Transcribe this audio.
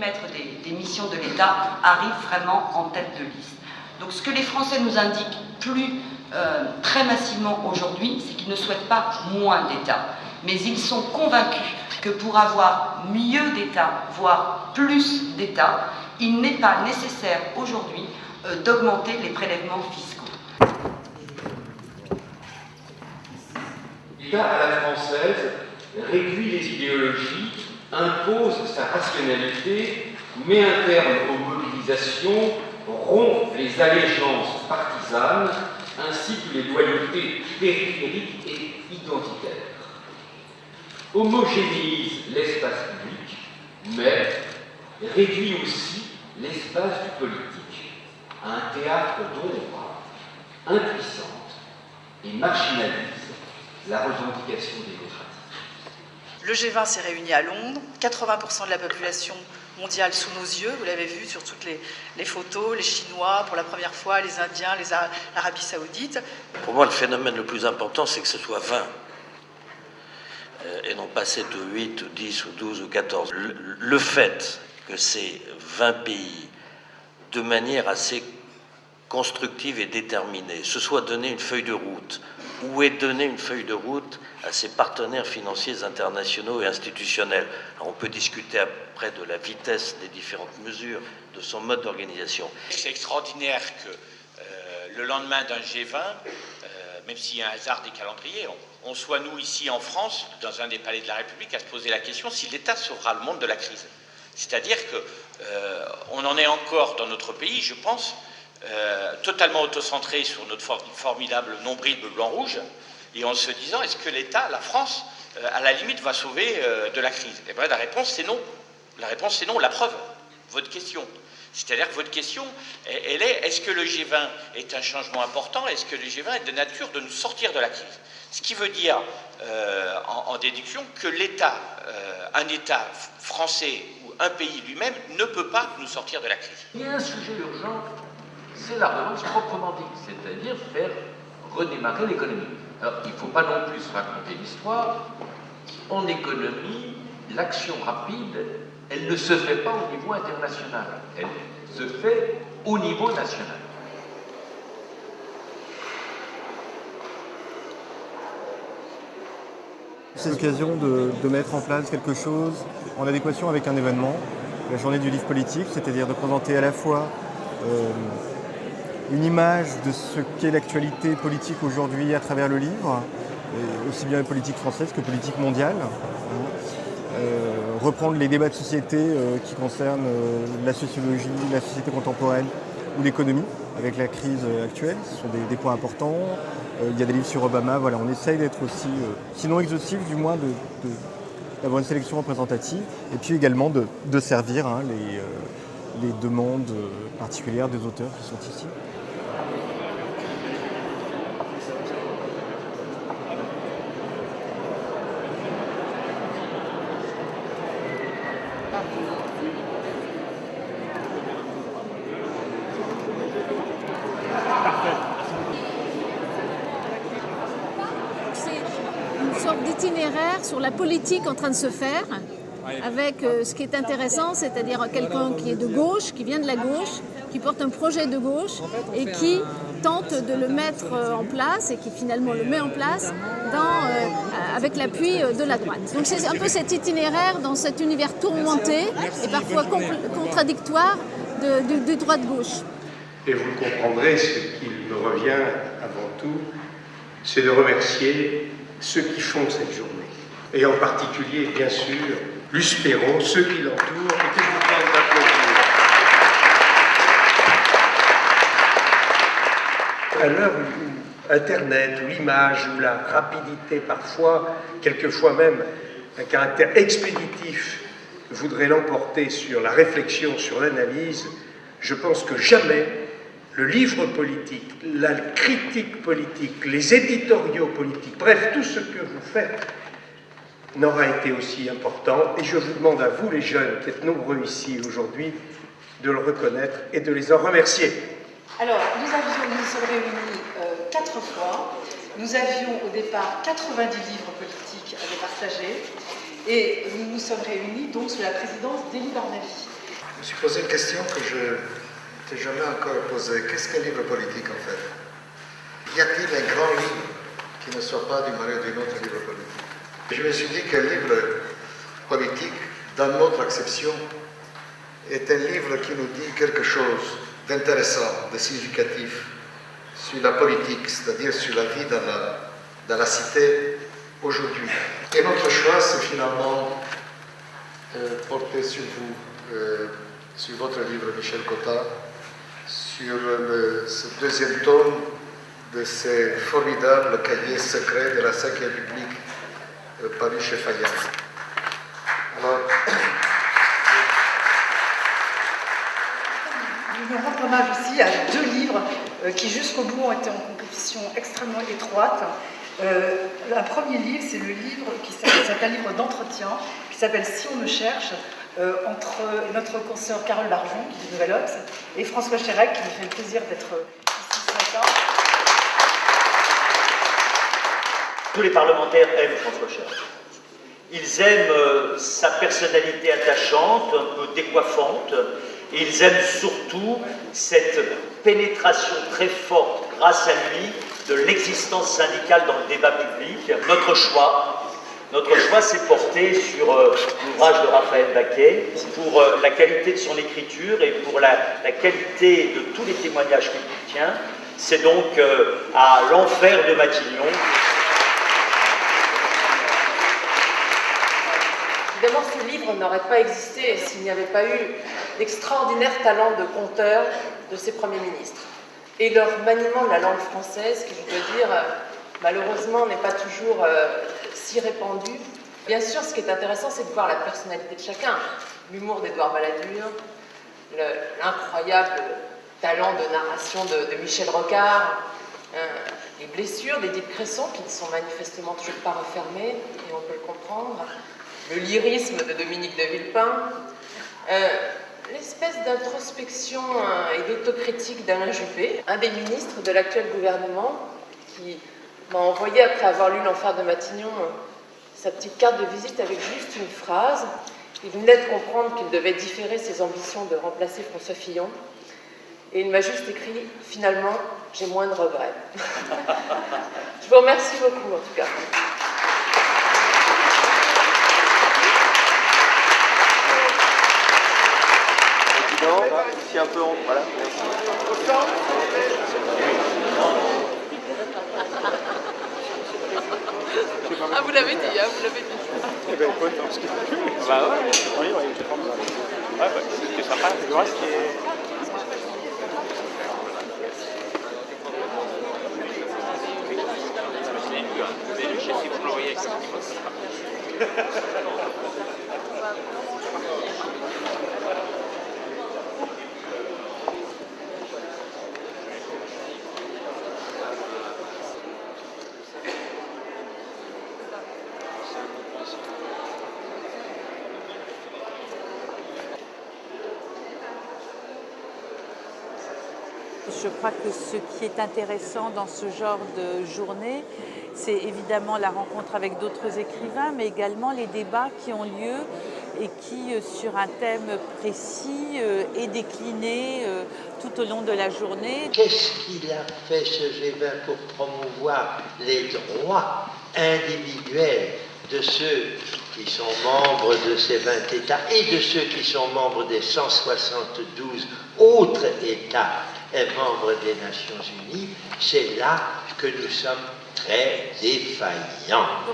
périmètre des missions de l'État arrive vraiment en tête de liste. Donc ce que les Français nous indiquent très massivement aujourd'hui, c'est qu'ils ne souhaitent pas moins d'État, mais ils sont convaincus que pour avoir mieux d'État, voire plus d'État, il n'est pas nécessaire aujourd'hui d'augmenter les prélèvements fiscaux. L'État à la française réduit les idéologies, impose sa rationalité, met un terme aux mobilisations, rompt les allégeances partisanes, ainsi que les loyautés périphériques et identitaires. Homogénéise l'espace public, mais réduit aussi l'espace du politique à un théâtre d'ombre impuissante et marginalise la revendication démocratique. Le G20 s'est réuni à Londres, 80% de la population mondiale sous nos yeux, vous l'avez vu sur toutes les photos, les Chinois pour la première fois, les Indiens, l'Arabie Saoudite. Pour moi, le phénomène le plus important, c'est que ce soit 20, et non pas 7 ou 8 ou 10 ou 12 ou 14. Le fait que ces 20 pays, de manière assez constructive et déterminée, se soient donné une feuille de route, ou est donné une feuille de route à ses partenaires financiers internationaux et institutionnels. Alors on peut discuter après de la vitesse des différentes mesures, de son mode d'organisation. C'est extraordinaire que le lendemain d'un G20, même s'il y a un hasard des calendriers, on soit nous ici en France, dans un des palais de la République, à se poser la question si l'État sauvera le monde de la crise. C'est-à-dire qu'on en est encore dans notre pays, je pense, totalement autocentré sur notre formidable nombril bleu, blanc, rouge, et en se disant, est-ce que l'État, la France, à la limite, va sauver de la crise? Et bien, la réponse, c'est non. La réponse, c'est non. La preuve, votre question. C'est-à-dire que votre question, elle est, est-ce que le G20 est un changement important? Est-ce que le G20 est de nature de nous sortir de la crise? Ce qui veut dire, en déduction, que l'État, un État français ou un pays lui-même, ne peut pas nous sortir de la crise. Il y a un sujet urgent, c'est la relance proprement dite, c'est-à-dire faire redémarrer l'économie. Alors, il ne faut pas non plus se raconter l'histoire. En économie, l'action rapide, elle ne se fait pas au niveau international, elle se fait au niveau national. C'est l'occasion de mettre en place quelque chose en adéquation avec un événement, la journée du livre politique, c'est-à-dire de présenter à la fois une image de ce qu'est l'actualité politique aujourd'hui à travers le livre, aussi bien politique française que politique mondiale. Reprendre les débats de société qui concernent la sociologie, la société contemporaine ou l'économie avec la crise actuelle. Ce sont des points importants. Il y a des livres sur Obama. Voilà, on essaye d'être aussi, sinon exhaustif, du moins d'avoir une sélection représentative et puis également de servir les demandes particulières des auteurs qui sont ici. Sorte d'itinéraire sur la politique en train de se faire, avec ce qui est intéressant, c'est-à-dire quelqu'un qui est de gauche, qui vient de la gauche, qui porte un projet de gauche et qui tente de le mettre en place et qui finalement le met en place avec l'appui de la droite. Donc c'est un peu cet itinéraire dans cet univers tourmenté et parfois contradictoire de droite-gauche. Et vous le comprendrez, ce qu'il me revient avant tout, c'est de remercier ceux qui font cette journée. Et en particulier, bien sûr, Luce Perrault, ceux qui l'entourent, et que je vous demande d'applaudir. À l'heure où Internet, où l'image, où la rapidité parfois, quelquefois même un caractère expéditif, voudrait l'emporter sur la réflexion, sur l'analyse, je pense que jamais le livre politique, la critique politique, les éditoriaux politiques, bref, tout ce que vous faites n'aura été aussi important. Et je vous demande à vous, les jeunes, qui êtes nombreux ici aujourd'hui, de le reconnaître et de les en remercier. Alors, nous sommes réunis 4 fois. Nous avions au départ 90 livres politiques à départager. Et nous nous sommes réunis donc sous la présidence d'Élie Barnaby. me suis posé une question que je n'ai jamais encore posée. Qu'est-ce qu'un livre politique en fait? Y a-t-il un grand livre qui ne soit pas d'une manière ou d'une autre livre politique? Je me suis dit qu'un livre politique, dans notre acception, est un livre qui nous dit quelque chose d'intéressant, de significatif sur la politique, c'est-à-dire sur la vie dans la cité aujourd'hui. Et notre choix, c'est finalement porté sur vous, sur votre livre, Michel Cotta, sur ce deuxième tome de ces formidables cahiers secrets de la Ve République paru chez Fayard. Alors, nous rendre hommage aussi à deux livres qui jusqu'au bout ont été en compétition extrêmement étroite. Un premier livre, c'est le livre c'est un livre d'entretien qui s'appelle Si on me cherche, entre notre consoeur Carole Barjon, qui est du Nouvel Obs, et François Chérec, qui me fait le plaisir d'être ici ce matin. Tous les parlementaires aiment François Chérec. Ils aiment sa personnalité attachante, un peu décoiffante, et ils aiment surtout cette pénétration très forte, grâce à lui, de l'existence syndicale dans le débat public. Notre choix s'est porté sur l'ouvrage de Raphaël Baquet, pour la qualité de son écriture et pour la qualité de tous les témoignages qu'il contient. C'est donc à l'enfer de Matignon. Évidemment, ce livre n'aurait pas existé s'il n'y avait pas eu d'extraordinaire talent de conteur de ces premiers ministres. Et leur maniement de la langue française, qui, je dois dire, malheureusement, n'est pas toujours si répandu. Bien sûr, ce qui est intéressant, c'est de voir la personnalité de chacun. L'humour d'Édouard Balladur, l'incroyable talent de narration de Michel Rocard, les blessures d'Édith Cresson, qui ne sont manifestement toujours pas refermées, et on peut le comprendre, le lyrisme de Dominique de Villepin, l'espèce d'introspection et d'autocritique d'Alain Juppé, un des ministres de l'actuel gouvernement, qui m'a envoyé, après avoir lu L'Enfer de Matignon, sa petite carte de visite avec juste une phrase. Il venait de comprendre qu'il devait différer ses ambitions de remplacer François Fillon. Et il m'a juste écrit « Finalement, j'ai moins de regrets ». Je vous remercie beaucoup, en tout cas. Ici un peu en... Voilà, merci. Ah, vous l'avez dit, hein, vous l'avez dit. Eh ben, écoute, parce que... Bah ouais, oui, je prends ça. Ouais, bah, c'était sympa. Le reste qui est... Mais le chef, il vous l'envoyer avec ça. Je crois que ce qui est intéressant dans ce genre de journée, c'est évidemment la rencontre avec d'autres écrivains, mais également les débats qui ont lieu et qui, sur un thème précis, est décliné tout au long de la journée. Qu'est-ce qu'il a fait ce G20 pour promouvoir les droits individuels de ceux qui sont membres de ces 20 États et de ceux qui sont membres des 172 autres États et membres des Nations Unies? C'est là que nous sommes très défaillants.